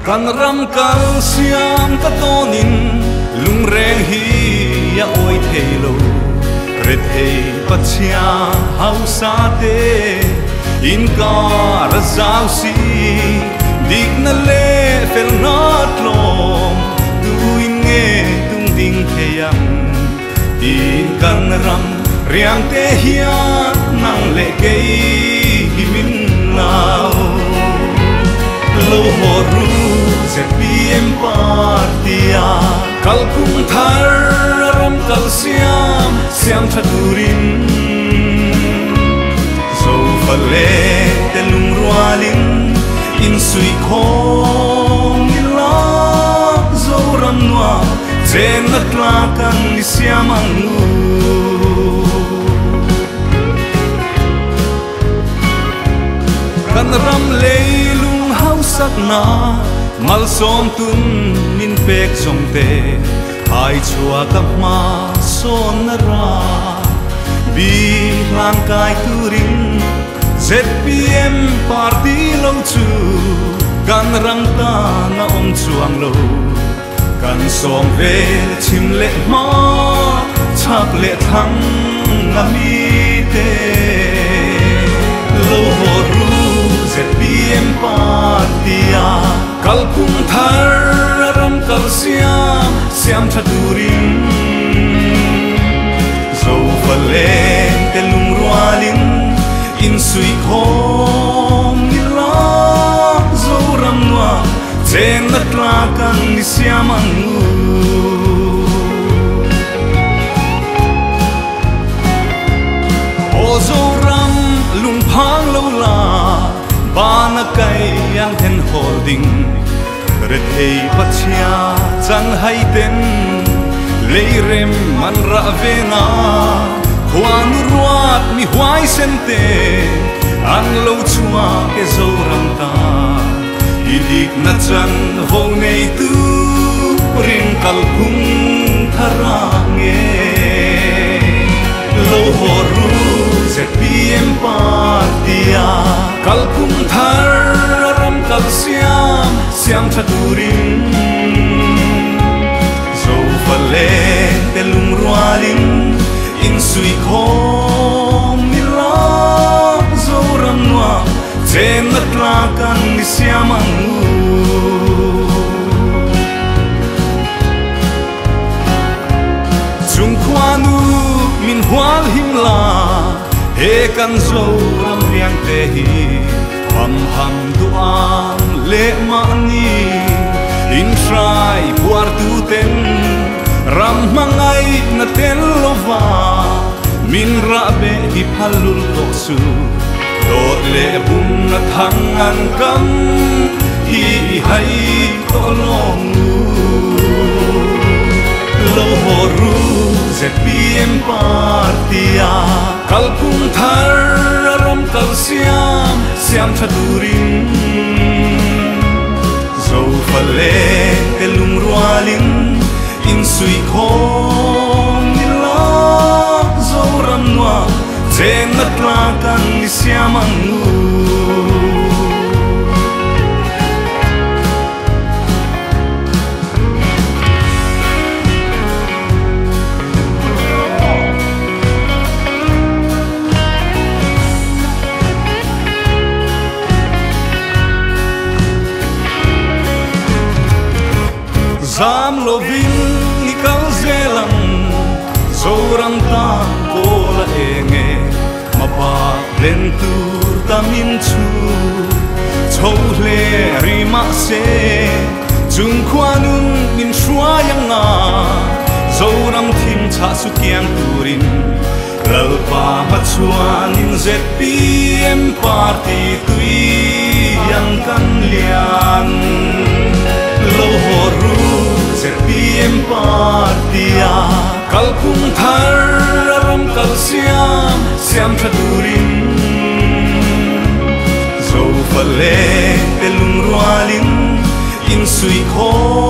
kan ram kal siam ka tonin lung reng hi ya oi thelo ret hei pachia hau sa te in ka razau si dik na le fel not lom tu in nge tung ding theyam in kan ram riang te hian nang le kei himin lao lo ho ru ZPM partia kal kum thar ram kal siam siam thaturin zo phale te lung rualin in sui khong ila zo ram noa chen na tla kan ni siam ang nu kan ram leilung hau sak na mal som tun min pek song te hai chua kap ma son na ra bi lang kai turin ZPM party lo chu kan ram ta na om chuang lo kan som ve chim le ma chak le thang na mi te lo ho ru ZPM partia kal kum thar ram kal siam siam thaturin zo phale te lung rualin in sui khom ila zo ram noa chen na tla kan ni siam ang nu o zo ram lung phang lo la bana kai yang hen holding ret hei pachia chang hai ten leirem man ra vena huan ruat mi huai sente ang lo chua ke zo ram ta idik na chan ho nei tu ring kal kum tharange lo ho ru ZPM partia kal kum thar ram kal siam siam thaturin zo phale te lung rualin in sui khom ila zo ram noa chen na tla kan ni siam ang nu chung khwanu min hwal himla he kan zo ram riang te hi ham ham duang le ma ni in trai puar tu ten ram mangai na ten lova min ra be hi phalul to su do le bum na thang an kam hi hai to long lo ho ru ZPM partia kal kum thar ram kal siam siam thaturin zo phale te lung rualin in sui khom ila zo ram noa chen na tla kan ni siam ang nu zam lovin ni kal zelam zo ram ta ko la enge mapa len tur ta min chu chou hle ri ma se chung khwanun min shua yang na zo ram thim cha su kiang turin lal pa ma chuan in ZPM party tui yang kan lian lo ho ru ZPM partia kal kum thar ram kal siam siam thaturin zo phale te lung rualin in sui khom